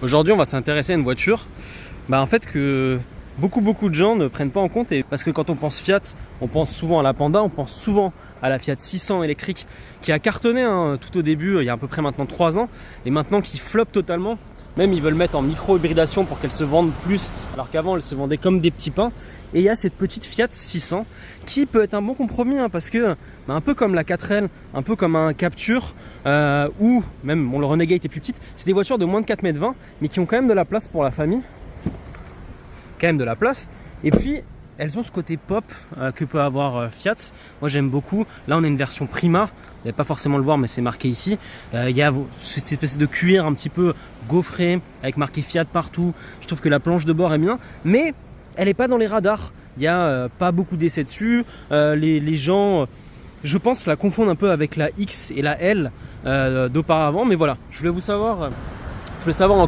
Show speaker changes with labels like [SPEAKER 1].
[SPEAKER 1] Aujourd'hui, on va s'intéresser à une voiture en fait que beaucoup de gens ne prennent pas en compte, et parce que quand on pense Fiat, on pense souvent à la Panda, on pense souvent à la Fiat 600 électrique qui a cartonné tout au début, il y a à peu près maintenant 3 ans, et maintenant qui floppe totalement. Même ils veulent mettre en micro-hybridation pour qu'elle se vende plus, alors qu'avant elle se vendait comme des petits pains. Et il y a cette petite Fiat 600 qui peut être un bon compromis, parce que un peu comme la 4L, un peu comme un Capture, ou même le Renegade est plus petite, c'est des voitures de moins de 4,20 m, mais qui ont quand même de la place pour la famille. Quand même de la place. Et puis elles ont ce côté pop que peut avoir Fiat. Moi j'aime beaucoup. Là on a une version Prima, vous n'allez pas forcément le voir mais c'est marqué ici. Il y a cette espèce de cuir un petit peu gaufré avec marqué Fiat partout. Je trouve que la planche de bord est bien, mais elle n'est pas dans les radars. Il n'y a pas beaucoup d'essais dessus. Les gens, je pense, la confondent un peu avec la X et la L d'auparavant. Mais voilà, je voulais savoir en commentaire